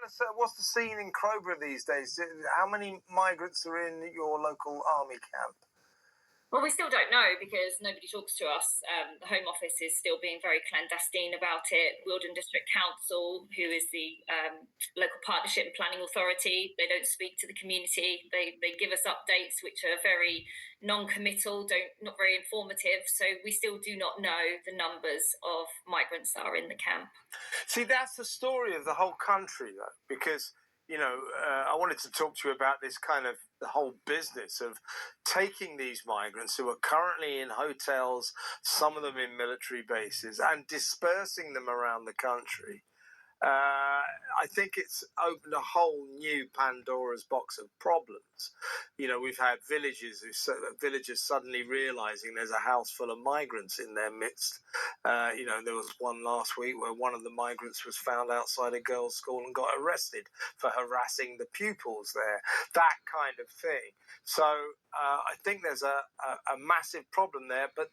us, what's the scene in Crowborough these days? How many migrants are in your local army camp? Well, we still don't know because nobody talks to us. The Home Office is still being very clandestine about it. Wealdon District Council, who is the local partnership and planning authority, they don't speak to the community. They give us updates which are very non-committal, not very informative. So we still do not know the numbers of migrants that are in the camp. See, that's the story of the whole country, though, because I wanted to talk to you about this kind of the whole business of taking these migrants who are currently in hotels, some of them in military bases, and dispersing them around the country. I think it's opened a whole new Pandora's box of problems. We've had villagers suddenly realizing there's a house full of migrants in their midst. There was one last week where one of the migrants was found outside a girls' school and got arrested for harassing the pupils there. That kind of thing. So I think there's a massive problem there. But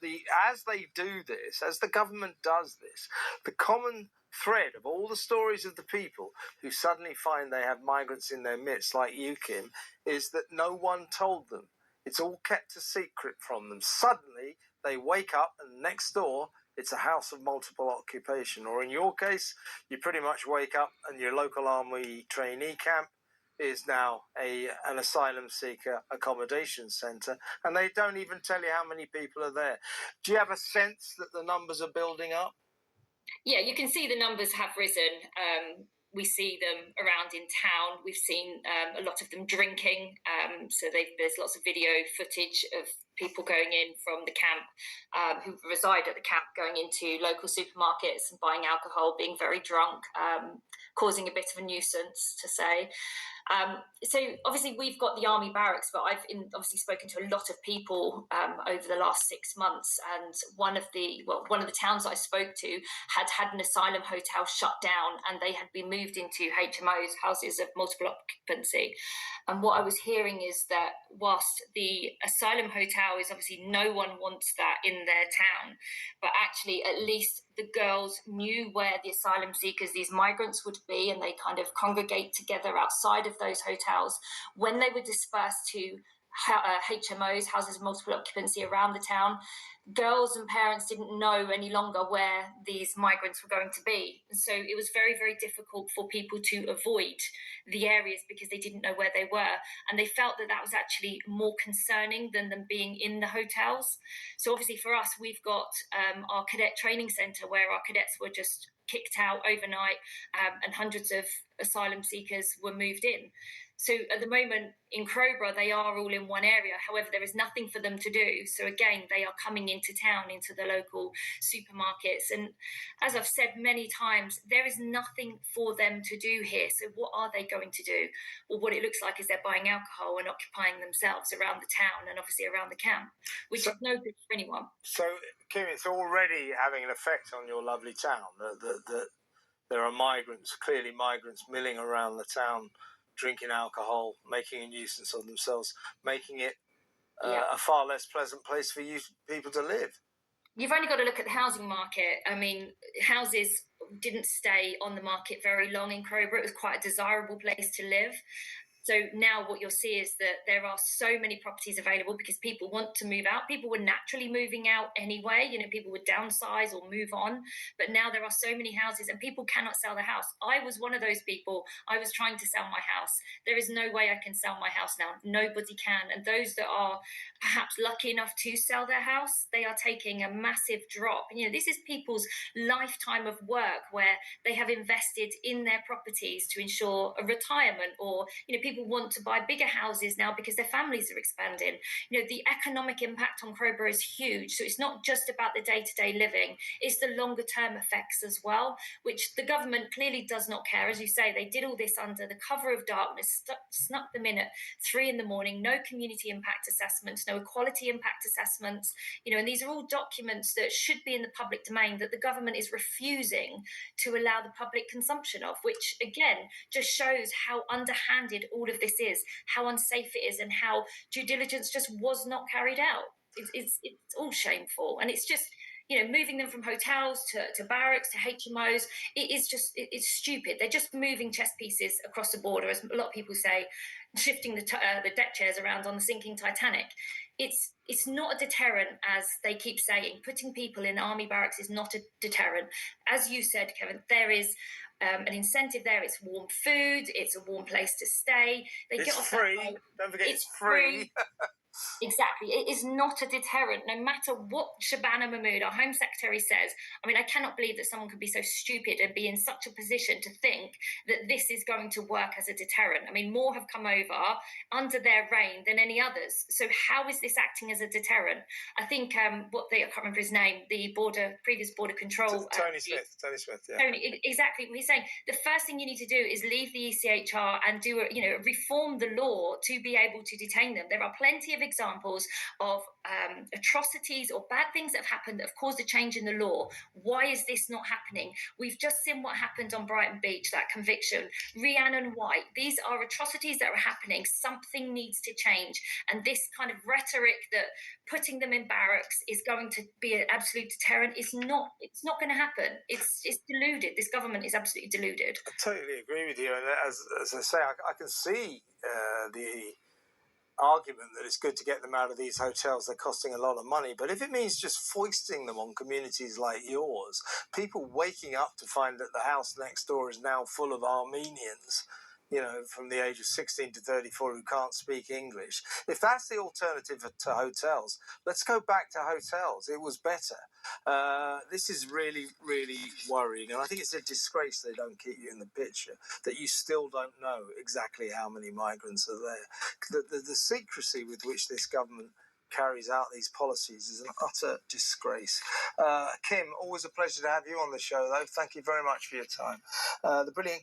as they do this, as the government does this, the common thread of all the stories of the people who suddenly find they have migrants in their midst, like you, Kim, is that no one told them. It's all kept a secret from them. Suddenly, they wake up and next door, it's a house of multiple occupation. Or in your case, you pretty much wake up and your local army trainee camp is now an asylum seeker accommodation centre, and they don't even tell you how many people are there. Do you have a sense that the numbers are building up? Yeah, you can see the numbers have risen. We see them around in town. We've seen a lot of them drinking. So there's lots of video footage of people going in from the camp, who reside at the camp, going into local supermarkets and buying alcohol, being very drunk, causing a bit of a nuisance, to say. So obviously we've got the army barracks, but I've obviously spoken to a lot of people over the last 6 months, and one of the towns I spoke to had an asylum hotel shut down, and they had been moved into HMOs, houses of multiple occupancy. And what I was hearing is that whilst the asylum hotel is obviously, no one wants that in their town, but actually at least the girls knew where the asylum seekers, these migrants, would be, and they kind of congregate together outside of those hotels. When they were dispersed to HMOs, houses of multiple occupancy, around the town, girls and parents didn't know any longer where these migrants were going to be. And so it was very, very difficult for people to avoid the areas because they didn't know where they were. And they felt that was actually more concerning than them being in the hotels. So obviously for us, we've got our cadet training centre where our cadets were just kicked out overnight, and hundreds of asylum seekers were moved in. So at the moment in Crowborough, they are all in one area. However, there is nothing for them to do. So again, they are coming into town, into the local supermarkets. And as I've said many times, there is nothing for them to do here. So what are they going to do? Well, what it looks like is they're buying alcohol and occupying themselves around the town and obviously around the camp, which is no good for anyone. So, Kim, it's already having an effect on your lovely town. That there are migrants, clearly migrants, milling around the town, drinking alcohol, making a nuisance of themselves, making it a far less pleasant place for you people to live. You've only got to look at the housing market. I mean, houses didn't stay on the market very long in Crowborough. It was quite a desirable place to live. So now what you'll see is that there are so many properties available because people want to move out. People were naturally moving out anyway. People would downsize or move on. But now there are so many houses and people cannot sell their house. I was one of those people. I was trying to sell my house. There is no way I can sell my house now. Nobody can. And those that are perhaps lucky enough to sell their house, they are taking a massive drop. This is people's lifetime of work where they have invested in their properties to ensure a retirement, or, people want to buy bigger houses now because their families are expanding. The economic impact on Crowborough is huge. So it's not just about the day-to-day living, it's the longer term effects as well, which the government clearly does not care. As you say, they did all this under the cover of darkness, snuck them in at 3 a.m, no community impact assessments, no equality impact assessments, and these are all documents that should be in the public domain that the government is refusing to allow the public consumption of, which again just shows how underhanded all of this is, how unsafe it is, and how due diligence just was not carried out. It's all shameful. And it's just, moving them from hotels to barracks to HMOs, it's stupid. They're just moving chess pieces across the border, as a lot of people say, shifting the deck chairs around on the sinking Titanic. It's not a deterrent, as they keep saying. Putting people in army barracks is not a deterrent. As you said, Kevin, there is an incentive there. It's warm food. It's a warm place to stay. It's free. Don't forget, it's free. Exactly. It is not a deterrent, no matter what Shabana Mahmood, our Home Secretary, says. I mean, I cannot believe that someone could be so stupid and be in such a position to think that this is going to work as a deterrent. I mean, more have come over under their reign than any others. So how is this acting as a deterrent? I think I can't remember his name, the previous border control. Tony Smith, yeah. Tony, exactly. He's saying the first thing you need to do is leave the ECHR and reform the law to be able to detain them. There are plenty of examples of atrocities or bad things that have happened that have caused a change in the law. Why is this not happening? We've just seen what happened on Brighton Beach, that conviction. Rhiannon White. These are atrocities that are happening. Something needs to change. And this kind of rhetoric that putting them in barracks is going to be an absolute deterrent it's not going to happen. It's deluded. This government is absolutely deluded. I totally agree with you. And as I say, I can see the argument that it's good to get them out of these hotels. They're costing a lot of money. But if it means just foisting them on communities like yours, people waking up to find that the house next door is now full of Armenians, from the age of 16 to 34 who can't speak English. If that's the alternative to hotels, let's go back to hotels. It was better. This is really, really worrying. And I think it's a disgrace they don't keep you in the picture, that you still don't know exactly how many migrants are there. The secrecy with which this government carries out these policies is an utter disgrace. Kim, always a pleasure to have you on the show, though. Thank you very much for your time. The brilliant